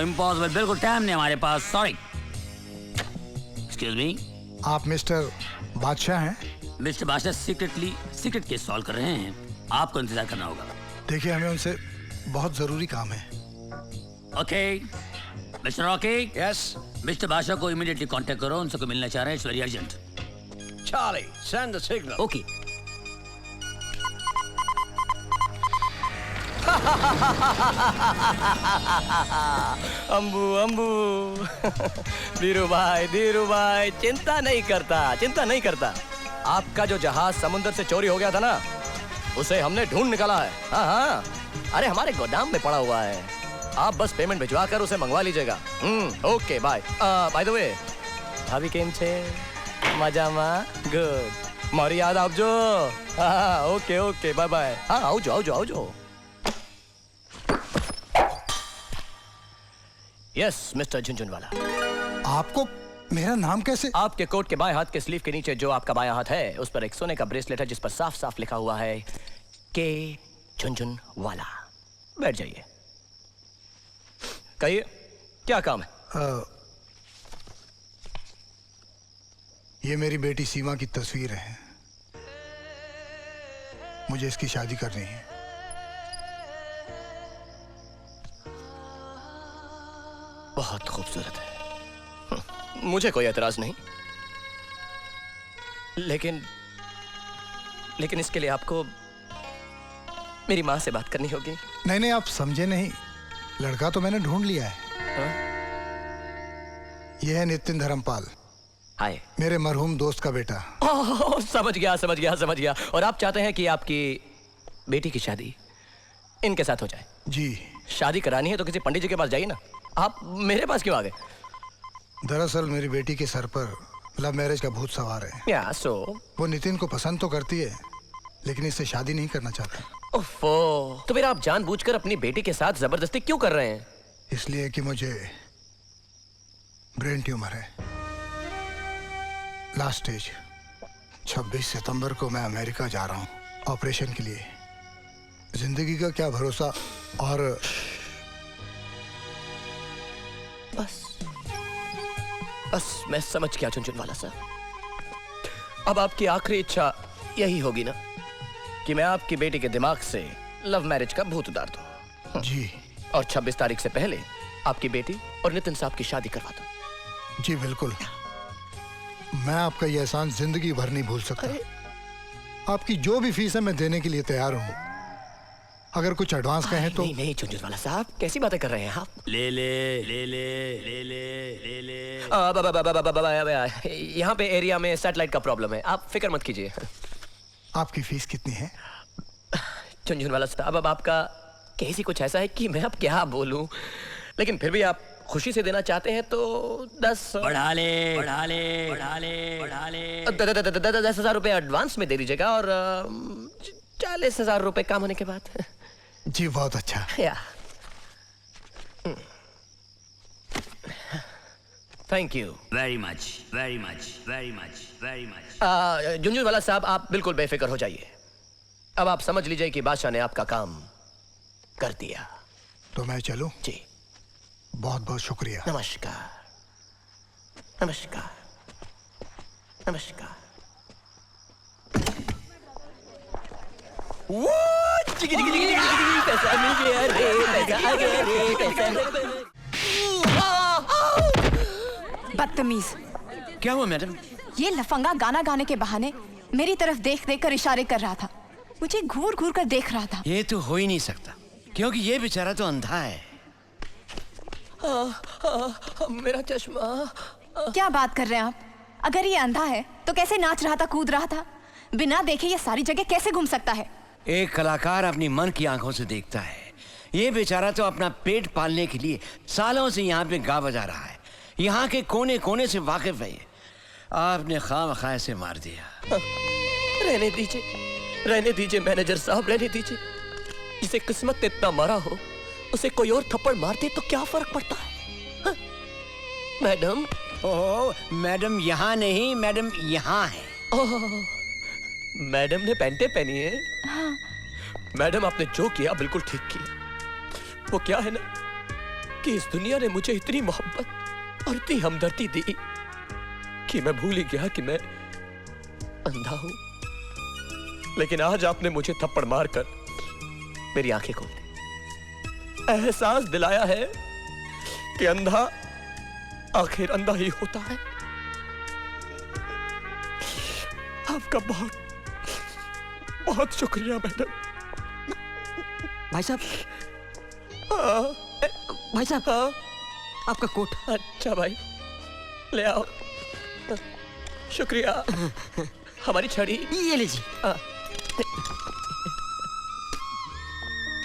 Impossible, बिल्कुल time नहीं हमारे पास, सॉरी। एक्सक्यूज मी, आप मिस्टर बादशाह हैं? मिस्टर बादशाह सीक्रेट केस सॉल्व कर रहे हैं, आपको इंतजार करना होगा। देखिए, हमें उनसे बहुत जरूरी काम है। Okay mister Rocky. Yes. Mister बादशाह को इमीडिएटली कांटेक्ट करो, उनसे को मिलना चाह रहे हैं, it's very urgent. Charlie, send the signal. Okay. Ambu Dhiru भाई चिंता नहीं करता। आपका जो जहाज समुद्र से चोरी हो गया था ना, उसे हमने ढूंढ निकाला है। हाँ, अरे हमारे गोदाम में पड़ा हुआ है। आप बस पेमेंट भिजवा कर उसे मंगवा लीजिएगा। Okay bye. Bye the way, भाभी केम छे? मजामा? गुड। मारी याद आपजो। Okay bye bye. हाँ आवजो। Yes mister Jhunjhunwala. आपको मेरा नाम कैसे? आपके कोट के बाएं हाथ के स्लीव के नीचे जो आपका बायां हाथ है, उस पर एक सोने का ब्रेसलेट है जिस पर साफ साफ लिखा हुआ है के झुनझुनवाला। बैठ जाइए। कहिए क्या काम है? ये मेरी बेटी सीमा की तस्वीर है, मुझे इसकी शादी करनी है। बहुत खूबसूरत है, मुझे कोई एतराज नहीं, लेकिन इसके लिए आपको मेरी माँ से बात करनी होगी। नहीं, आप समझे नहीं। लड़का तो मैंने ढूंढ लिया है। यह है नितिन धर्मपाल, हाय, मेरे मरहूम दोस्त का बेटा। समझ गया। और आप चाहते हैं कि आपकी बेटी की शादी इनके साथ हो जाए? जी। शादी करानी है तो किसी पंडित जी के पास जाइए ना, आप मेरे पास क्यों आ गए? दरअसल मेरी बेटी के सर पर लव मैरिज का भूत सवार है। वो नितिन को पसंद तो करती है, लेकिन इससे शादी नहीं करना चाहता। ओफो, तो फिर आप जानबूझकर अपनी बेटी के साथ जबरदस्ती क्यों कर रहे हैं? इसलिए कि मुझे ब्रेन ट्यूमर है, लास्ट स्टेज। 26 सितंबर को मैं अमेरिका जा रहा हूँ ऑपरेशन के लिए। जिंदगी का क्या भरोसा। और बस मैं समझ गया झुनझुनवाला सर। अब आपकी आखिरी इच्छा यही होगी ना कि मैं आपकी बेटी के दिमाग से लव मैरिज का भूत उतार दूं? जी। और 26 तारीख से पहले आपकी बेटी और नितिन साहब की शादी करवा दूं? जी बिल्कुल। मैं आपका ये एहसान जिंदगी भर नहीं भूल सकता। आपकी जो भी फीस है मैं देने के लिए तैयार हूँ। अगर कुछ एडवांस कहें तो। नहीं झुनझुनवाला साहब, कैसी बातें कर रहे हैं आप? ले। यहाँ पे एरिया में सैटेलाइट का प्रॉब्लम है, आप फिक्र मत कीजिए। आपकी फीस कितनी है? झुनझुनवाला साहब, अब आपका कैसी कुछ ऐसा है कि मैं अब क्या बोलूं, लेकिन फिर भी आप खुशी से देना चाहते हैं तो बढ़ा ले। 10,000 रुपए एडवांस में दे दीजिएगा और 40,000 रुपए काम होने के बाद। जी बहुत अच्छा। Thank you very much. Jhunjhunwala साहब, आप बिल्कुल बेफिक्र हो जाइए। अब आप समझ लीजिए कि बादशाह ने आपका काम कर दिया। तो मैं चलूं? जी। बहुत बहुत शुक्रिया। नमस्कार। बदतमीज। क्या हुआ मैडम? ये लफंगा गाना गाने के बहाने मेरी तरफ देख कर इशारे कर रहा था, मुझे घूर कर देख रहा था। ये तो हो ही नहीं सकता, क्योंकि ये बेचारा तो अंधा है। मेरा चश्मा। क्या बात कर रहे हैं आप? अगर ये अंधा है तो कैसे नाच रहा था, कूद रहा था? बिना देखे ये सारी जगह कैसे घूम सकता है? एक कलाकार अपनी मन की आंखों से देखता है। ये बेचारा तो अपना पेट पालने के लिए सालों से यहाँ पे गा बजा रहा है, यहाँ के कोने कोने से वाकिफ है। आपने खामखा से मार दिया। रहने दीजिए मैनेजर साहब, रहने दीजिए। जिसे किस्मत ने इतना मारा हो, उसे कोई और थप्पड़ मार दे तो क्या फर्क पड़ता है? हाँ? मैडम। ओह मैडम यहाँ नहीं, मैडम यहाँ है। मैडम ने पैंटे पहनी है। हाँ। मैडम आपने जो किया बिल्कुल ठीक किया। वो क्या है ना कि इस दुनिया ने मुझे इतनी मोहब्बत और इतनी हमदर्दी दी कि मैं भूल ही गया कि मैं अंधा हूं। लेकिन आज आपने मुझे थप्पड़ मारकर मेरी आंखें खोल दी, एहसास दिलाया है कि अंधा आखिर अंधा ही होता है। आपका बहुत बहुत शुक्रिया मैडम। भाई साहब, भाई साहब, आपका कोट। अच्छा भाई, ले आओ। शुक्रिया। हमारी छड़ी। ये लीजिए।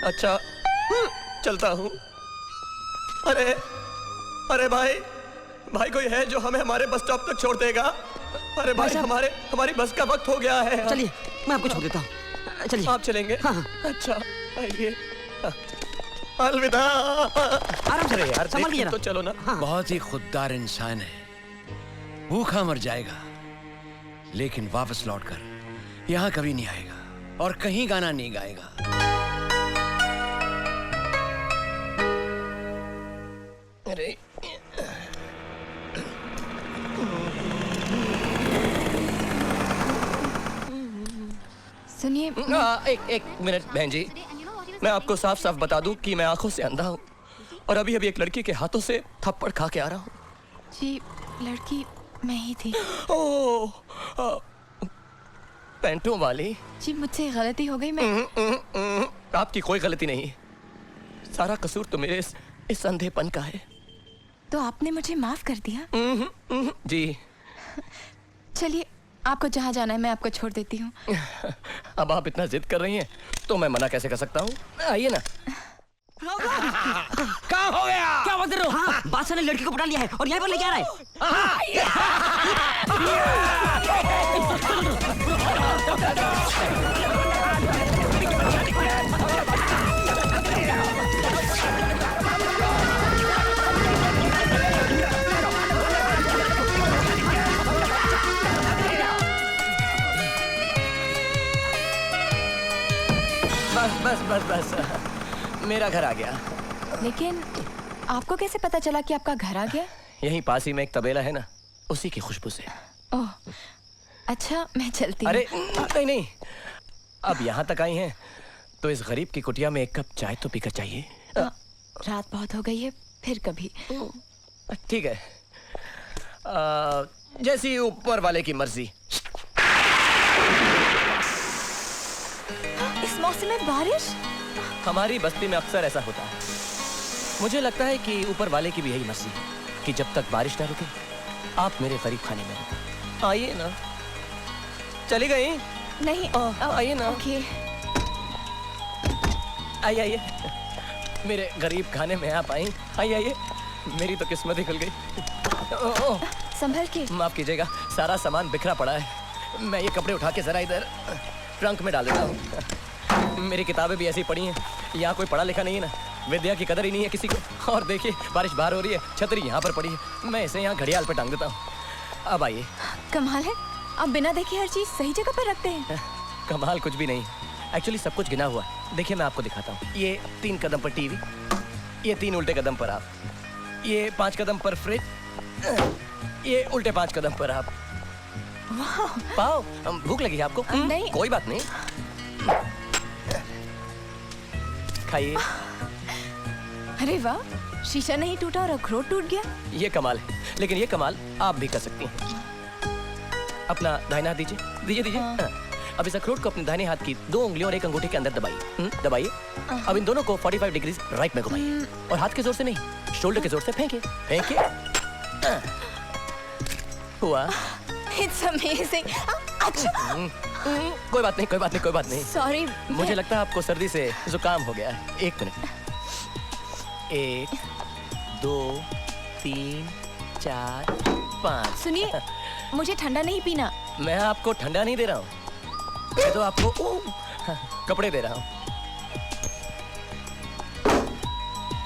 अच्छा, चलता हूँ। अरे अरे भाई, भाई कोई है जो हमें हमारे बस स्टॉप तक छोड़ देगा? अरे भाई, हमारी बस का वक्त हो गया है। चलिए, मैं आपको छोड़ देता हूँ। चलिए। आप चलेंगे? हाँ। अच्छा, आइए। अलविदा। आराम से रहिए, यार, संभालिए ना। तो चलो ना। हाँ। बहुत ही खुददार इंसान है, भूखा मर जाएगा लेकिन वापस लौटकर यहाँ कभी नहीं आएगा और कहीं गाना नहीं गाएगा। अरे सुनिए, एक मिनट बहन जी, मैं आपको साफ साफ बता दूं कि मैं आंखों से अंधा हूं और अभी अभी एक लड़की के हाथों से थप्पड़ खा के आ रहा हूं। जी लड़की मैं ही थी। ओह, पैंटों वाली। जी मुझसे गलती हो गई। मैं आपकी कोई गलती नहीं, सारा कसूर तो मेरे इस अंधेपन का है। तो आपने मुझे माफ कर दिया? जी। चलिए, आपको जहाँ जाना है मैं आपको छोड़ देती हूँ। अब आप इतना जिद कर रही हैं तो मैं मना कैसे कर सकता हूँ? आइए ना। कहाँ हो गया? क्या बोलते रहो? हाँ, बादशाह ने लड़की को पटा लिया है और यहाँ पर लेके आ रहा है। बस मेरा घर आ गया। लेकिन आपको कैसे पता चला कि आपका घर आ गया? यहीं पास ही में एक तबेला है ना, उसी की खुशबू से। ओह, अच्छा मैं चलती हूँ। अरे नहीं, अब यहाँ तक आई हैं तो इस गरीब की कुटिया में एक कप चाय तो पीकर चाहिए। रात बहुत हो गई है, फिर कभी। ठीक है, जैसी ऊपर वाले की मर्जी। इस मौसम में बारिश? हमारी बस्ती में अक्सर ऐसा होता है। मुझे लगता है कि ऊपर वाले की भी यही मर्जी है कि जब तक बारिश ना रुके आप मेरे गरीब खाने में रुके। आइए ना। चली गई? नहीं, आइए ना। ओके। आइए मेरे गरीब खाने में आप आई। आइए, मेरी तो किस्मत ही खुल गई। संभल के। माफ कीजिएगा, सारा सामान बिखरा पड़ा है। मैं ये कपड़े उठा के जरा इधर ट्रंक में डाल देता हूँ। मेरी किताबें भी ऐसी पड़ी हैं। यहाँ कोई पढ़ा लिखा नहीं है ना, विद्या की कदर ही नहीं है किसी को। और देखिए, बारिश बाहर हो रही है, छतरी यहाँ पर पड़ी है। मैं इसे यहाँ घड़ियाल पे टांग देता हूँ। अब आइए। कमाल है, आप बिना देखे हर चीज सही जगह पर रखते हैं। कमाल कुछ भी नहीं, एक्चुअली सब कुछ गिना हुआ है। देखिए, मैं आपको दिखाता हूँ। ये 3 कदम पर टीवी, ये 3 उल्टे कदम पर आप, ये 5 कदम पर फ्रिज, ये उल्टे 5 कदम पर आप। पाओ, भूख लगी है आपको? नहीं। कोई बात नहीं, खाइए। अरे वाह, शीशा नहीं टूटा और अखरोट टूट गया। ये कमाल है, लेकिन ये कमाल आप भी कर सकती हैं। अपना दाहिना हाथ दीजिए। हाँ। अब इस अखरोट को अपने दाहिने हाथ की 2 उंगलियों और 1 अंगूठे के अंदर दबाइए। दबाइए। अब इन दोनों को 45 डिग्री राइट में घुमाइए और हाथ के जोर से नहीं, शोल्डर के जोर से फेंकिए। हुआ? It's amazing. अच्छा। कोई बात नहीं। Sorry. मुझे लगता है आपको सर्दी से जुकाम हो गया है। 1 मिनट। 1 2 3 4 5। सुनिए, मुझे ठंडा नहीं पीना। मैं आपको ठंडा नहीं दे रहा हूँ, मैं तो आपको कपड़े दे रहा हूँ।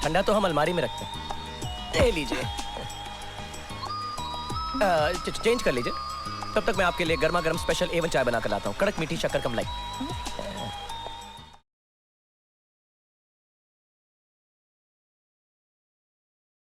ठंडा तो हम अलमारी में रखते हैं। ले लीजिए। चेंज कर लीजिए। तब तक मैं आपके लिए गर्मा गर्म स्पेशल A1 चाय बना कर लाता हूँ। कड़क मीठी शक्कर कम लाई।